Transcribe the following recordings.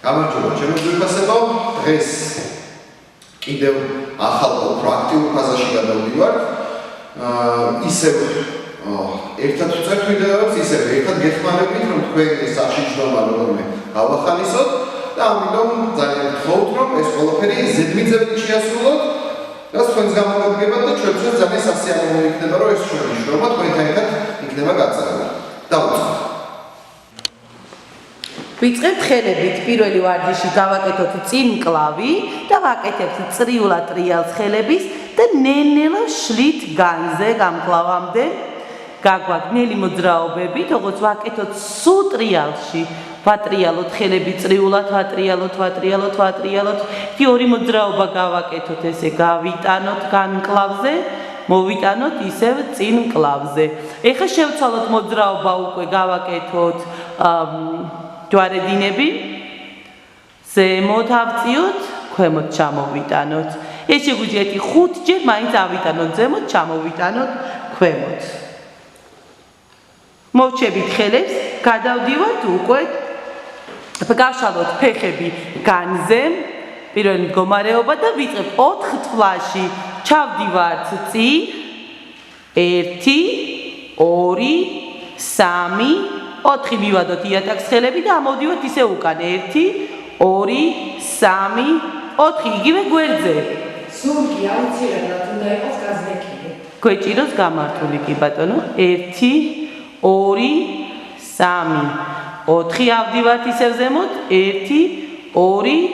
გამარჯობა ჩემო ძვირფასებო, დღეს კიდევ ახალ პროაქტიულ ფაზაში გადავდივართ. ისევ ერთად ვწერთ ვიდეოებს, ისევ ერთად გეხმარებით, რომ თქვენი საშიჯდომა რომელიმე გავახალისოთ და ამიტომ ძალიან გთხოვთ, რომ ეს ყველაფერი ზედმიწევრით შეასრულოთ და თქვენს გამოგადგებათ და ჩვენთვის ძალიან სასიამოვნო იქნება, რომ ეს ჩვენი შრომა თქვენთან ერთად იქნება გაწერილი. დავუწყოთ. ვიწყებთ ხელებით პირველი ვარჯიში გავაკეთოთ წინ მკლავი და ვაკეთებთ წრიულად ტრიალს ხელების და ნელ-ნელა შლით განზე გამკლავამდე გაგვაქვს ნელი მოძრაობები, როგორც ვაკეთოთ სულ ტრიალში. ვატრიალოთ ხელები წრიულად, ვატრიალოთ. ორი მოძრაობა გავაკეთოთ, ესე გავიტანოთ განკლავზე, მოვიტანოთ ისევ წინ მკლავზე. ეხლა შევცვალოთ მოძრაობა უკვე გავაკეთოთ ჯვარედინები, ზემოთ ავწიოთ, ქვემოთ ჩამოვიტანოთ. ეს შეგვიძლია 5-ჯერ მაინც ავიტანოთ ზემოთ, ჩამოვიტანოთ ქვემოთ. მოვჩებით ხელებს, გადავდივართ უკვე გავშალოთ ფეხები განზე, პირველი მდგომარეობა და ვიწყებთ 4 თვლაში. ჩავდივართ წინ, 1, 2, 3, 4 მივადოთ იატაკს ხელები და ამოვდივართ ისე უკან 1, 2, 3, 4 იგივე გვერდზე. ზურგი აუცილებლად უნდა იყოს გაზნექილი. გვეჭიროს გამართული კი ბატონო. 1, 2, 3, 4 ავდივართ ისევ ზემოთ. 1, 2, 3,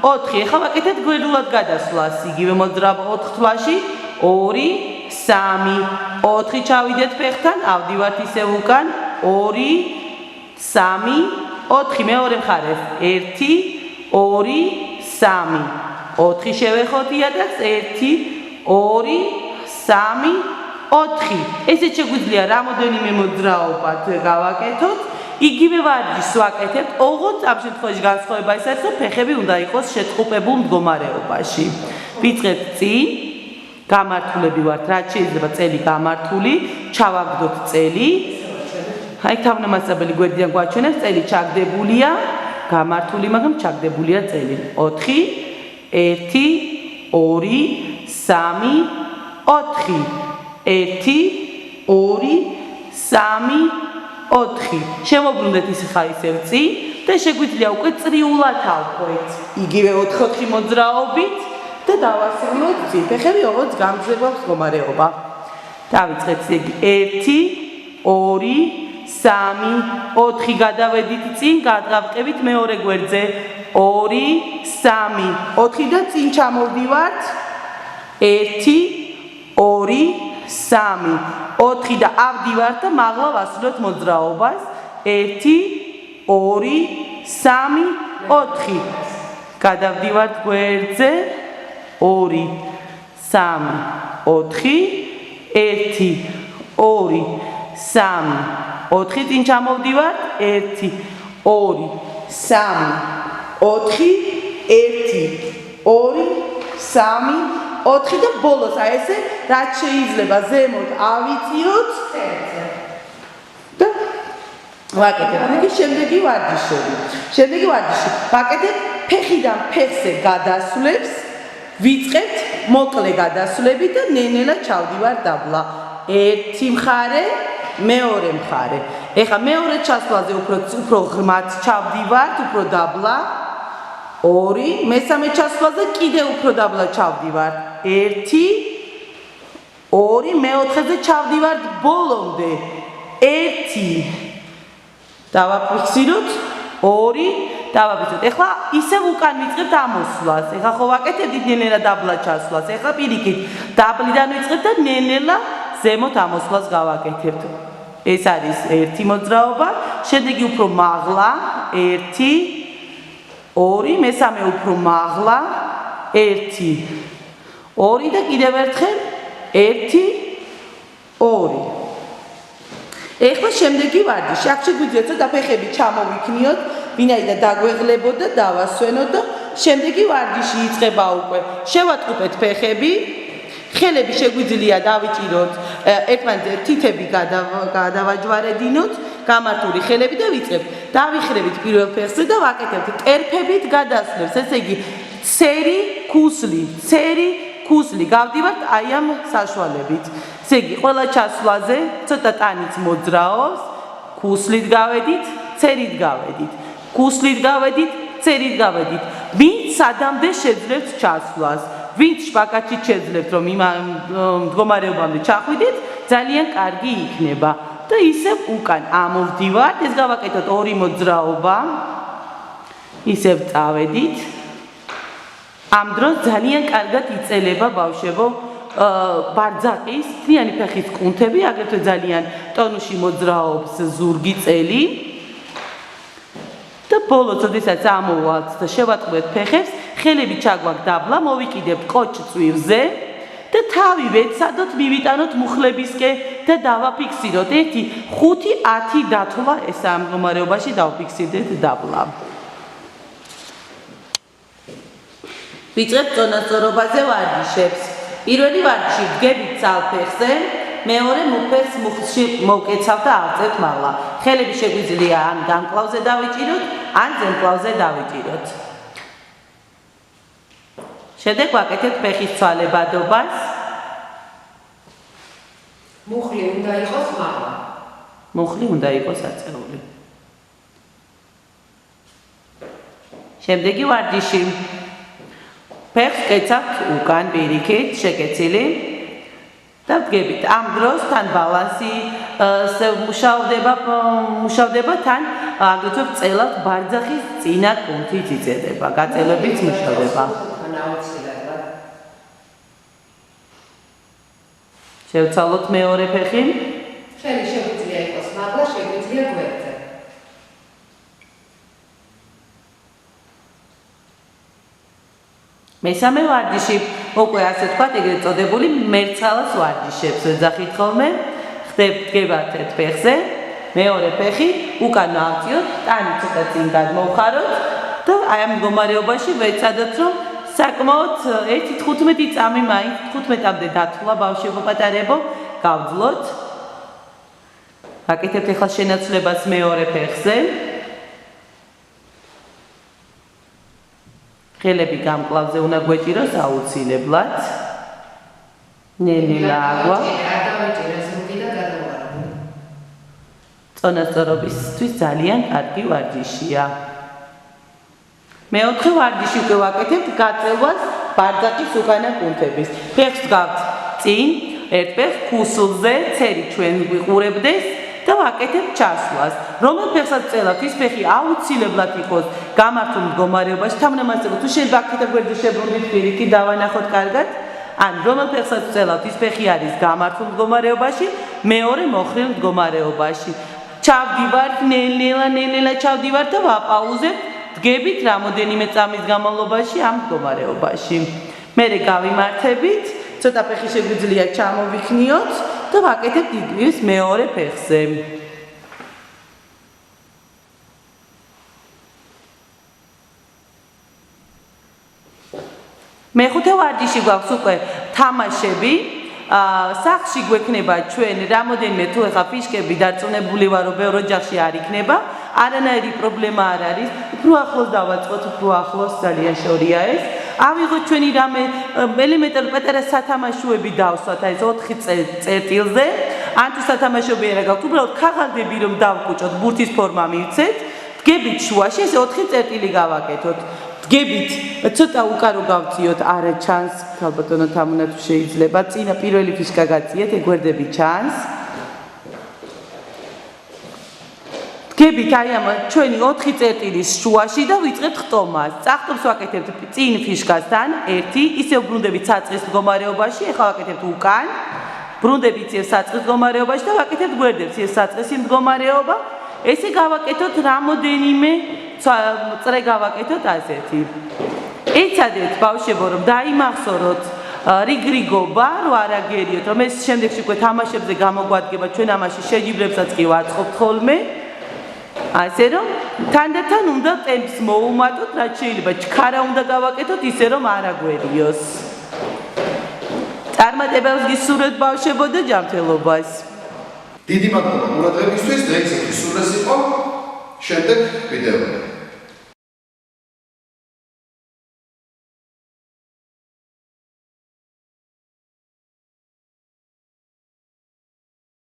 4. ეხლა ვაკეთეთ გვერდულად გადასვლას. იგივე მოძრაობა 4 თვლაში. 2, 3, 4 ჩავიდეთ ფეხთან, ავდივართ ისევ უკან. 2, 3, 4 მეორე მხარეს 1, 2, 3, 4 შევეხოთ იატაკს 1, 2, 3, 4. ესე შეგვიძლია რამოდენიმე მოძრაობად გავაკეთოთ. იგივე ვარჯიშს ვაკეთებთ, ოღონდ ამ შემთხვევაში განსხვავება ის არის, რომ ფეხები უნდა იყოს შეტყუპებულ მდგომარეობაში. ვიწყებთ წინ, გამართულები ვართ, რაც შეიძლება წელი გამართული, ჩავაგდოთ წელი. აი თავნამასწრებელი გვერდიდან გვაჩვენებს წელი ჩაგდებულია, გამართული, მაგრამ ჩაგდებულია წელი. 4, 1, 2, 3, 4. 1, 2, 3, 4. შემოbrუნდეთ ისე ისევ წინ და შეგვიძლია უკვე წრიულად ავხვეთ. იგივე 4 მოძრაობით და დავასრულოთ წინ. ფეხები ოღონდ გამძლეობს მდგომარეობა. დავიწყეთ იგი 1, 2, 3, 4 გადავედით წინ, გადავყევით მეორე გვერდზე 2, 3, 4 და წინ ჩამოვდივართ 1, 2, 3, 4 და ავდივართ და მაღლა ვასრულოთ მოძრაობას 1, 2, 3, 4. გადავდივართ გვერდზე 2, 3, 4, 1, 2, 3, 4 წინ ჩამოვდივართ 1, 2, 3, 4, 1, 2, 3, 4 და ბოლოს აი ესე რაც შეიძლება ზემოთ ავიწიოთ და ვაკეთებთ. იგი შემდეგი ვარჯიში ვაკეთებთ ფეხიდან ფეხზე გადასვლებს, ვიწყებთ მოკლე გადასვლები და ნელ-ნელა ჩავდივართ დაბლა. ერთი მხარე, მეორე მხარე. ეხლა მეორე ჩასვლაზე უფრო ღრმად ჩავდივართ, უფრო დაბლა. 2, მესამე ჩასვლაზე კიდევ უფრო დაბლა ჩავდივართ. 1, 2, მეოთხეზე ჩავდივართ ბოლომდე. 1 დავაფიქსიროთ, 2 დავაფიქსიროთ. ეხლა ისევ უკან ვიწყებთ ამოსვლას. ეხლა ხო ვაკეთებთ ნელ-ნელა დაბლა ჩასვლას. ეხლა პირიქით დაბლიდან ვიწყებთ და ნელ-ნელა ზემოთ ამოსვლას გავაკეთებთ. ეს არის ერთი მოძრაობა. შემდეგი უფრო მაღლა 1, 2, მესამე უფრო მაღლა 1, 2 და კიდევ ერთხელ 1, 2. ეხლა შემდეგი ვარჯიში. აქ შეგვიძლია ცოტა ფეხები ჩამოვიქნიოთ, ვინაიდან დაგვეღლებოდ და დავასვენოთ და შემდეგი ვარჯიში იწყება უკვე. შევატყუპეთ ფეხები. ხელები შეგვიძლია დავიჭიროთ, ერთმანეთს თითები გადავაჯვარედინოთ გამართული ხელები და ვიწყებთ. დავიხრებით პირველ ფეხზე და ვაკეთებთ კერფებით გადასვლებს. ესე იგი, ცერი, ქუსლი, ცერი, ქუსლი. გავდივართ აი ამ საშუალებით. ესე იგი, ყველა ჩასვლაზე ცოტა ტანიც მოძრაობს. ქუსლით გავედით, ცერით გავედით. ქუსლით გავედით, ცერით გავედით. ვინც სადამდე შეძლებთ ჩასვლას. ვინც შპაგატით შეძლებთ რომ იმ მდგომარეობამდე ჩახვიდეთ, ძალიან კარგი იქნება. და ისევ უკან ამოვდივართ, ეს გავაკეთოთ ორი მოძრაობა. ისევ წავედით. ამ დროს ძალიან კარგად იწელება ბავშვებო ბარძაყის, მთლიანი ფეხის კუნთები, აგრეთვე ძალიან ტონუსში მოძრაობს ზურგი წელი. და ბოლოს, როდესაც ამოვალთ და შევატყუეთ ფეხებს, ხელები ჩაგვაქვს დაბლა, მოვიკიდებთ კოჭ წვირზე და თავი ვეცადოთ მივიტანოთ მუხლებისკენ და დავაფიქსიროთ 1-5-10 დათვლა ეს ამ მდგომარეობაში დავფიქსირდეთ დაბლა. ვიწყებთ წონასწორობაზე ვარჯიშებს. პირველი ვარჯიში დგებით ცალფეხზე, მეორე მუხლებს მუხლში მოვკეცავთ და ავწევთ მაღლა. ხელები შეგვიძლია ან გამკლავზე დავიჭიროთ, ან ზემკლავზე დავიჭიროთ. შემდეგ ვაკეთებთ ფეხის ცვალებადობას. მუხლი უნდა იყოს მაღლა. მუხლი უნდა იყოს აწეული. შემდეგი ვარჯიში. ფეხს კეცავთ უკან პირიქით, შეკეცილი და ვდგებით. ამ დროს თან ბალანსი მუშავდება, თან აგრეთვე ვწელავთ ბარძახის წინა კუნთით იწედება, გაწელებიც მუშავდება. შევცვალოთ მეორე ფეხი. ხელი შეგვიძლია იყოს მაღლა, შეგვიძლია გვერდზე. მესამე ვარჯიში, უკვე ასე ვთქვათ, ეგრეთ წოდებული მერცხალას ვარჯიშებს ვეძახით ხოლმე. დგებათ ერთ ფეხზე, მეორე ფეხი უკან ავწიოთ, ტანი ცოტა წინ გადმოვხაროთ და აი ამ მდგომარეობაში ვეცადოთ, რომ საკმაოდ 1-15 წამი მაინც 15-მდე დათვლა ბავშვებო პატარებო გავძლოთ. ვაკეთებთ ახლა შენაცვლებას მეორე ფეხზე. ხელები გამკლავზე უნდა გვეჭიროს აუცილებლად. ნელ-ნელა აგვა. წონასწორობისთვის ძალიან კარგი ვარჯიშია. მეოთხე ვარჯიში უკვე ვაკეთებთ გაწევას ბარძაყის უკანა კუნთების. ფეხს გავთ წინ, ერთ ფეხს ქუსლზე, ცერი ჩვენ გვიყურებდეს და ვაკეთებთ ჩასვლას. რომელ ფეხსაც წელავთ, ის ფეხი აუცილებლად იყოს გამართულ მდგომარეობაში. თამნამასწრებთ, თუ შეიძლება აქეთ გვერდზე შებრუნდით პირიქით, დავანახოთ კარგად. ან რომელ ფეხსაც წელავთ, ის ფეხი არის გამართულ მდგომარეობაში, მეორე მოხრილ მდგომარეობაში. ჩავდივართ, ნელ-ნელა ჩავდივართ და ვაპაუზებთ. დგებით რამოდენიმე წამის განმავლობაში ამ მდგომარეობაში. მერე გავიმართებით, ცოტა ფეხი შეგვიძლია ჩამოვიქნიოთ და ვაკეთებთ იგივეს მეორე ფეხზე. მეხუთე ვარჯიში გვაქვს უკვე თამაშები. სახლში გვექნება ჩვენ რამოდენიმე თუ ეხა ფიშკები დარწმუნებული ვარო ბევრ ოჯახში არ იქნება. არანაირი პრობლემა არ არის. უფრო ახლოს დავაწყოთ, უფრო ახლოს ძალიან შორია ეს. ავიღოთ ჩვენი რამე ელემენტარული პატარა სათამაშოები დავსვათ აი ეს 4 წერტილზე. ან თუ სათამაშოები არა გაქვთ, უბრალოდ ქაღალდები რომ დავკუჭოთ, ბურთის ფორმა მივცეთ. დგებით შუაში, ეს 4 წერტილი გავაკეთოთ. დგებით, ცოტა უკარო გავწიოთ, არა ჩანს, ქალბატონო თამუნა თუ შეიძლება. წინა პირველი ფიშკა გაწიეთ, ეგვერდები ჩანს. დგებით აი ამ ჩვენი 4 წერტილის შუაში და ვიწყებთ ხტომას. წახტომს ვაკეთებთ წინ ფიშკასთან, 1, ისევ ბრუნდებით საწყის მდგომარეობაში, ახლა ვაკეთებთ უკან. ბრუნდებით ისევ საწყის მდგომარეობაში და ვაკეთებთ გვერდებს, ეს საწყისი მდგომარეობა. ესე გავაკეთოთ რამოდენიმე წრე გავაკეთოთ ასეთი. ეცადეთ ბავშვებო რომ დაიმახსოვროთ რიგრიგობა, რომ არ აგერიოთ, რომ ეს შემდეგში უკვე თამაშებზე გამოგვადგება, ჩვენ ამაში შეჯიბრებსაც კი ვაწყობთ ხოლმე. ასე რომ თანდათან უნდა ტემპს მოუმატოთ, რაც შეიძლება ჩქარა უნდა გავაკეთოთ ისე რომ არ აგვერიოს. წარმატებებს გისურვებთ ბავშვებო და ჯანმრთელობას. დიდი მადლობა ყურადღებისთვის, დღეისათვის სულ ეს იყო. შემდეგ ვიდეო.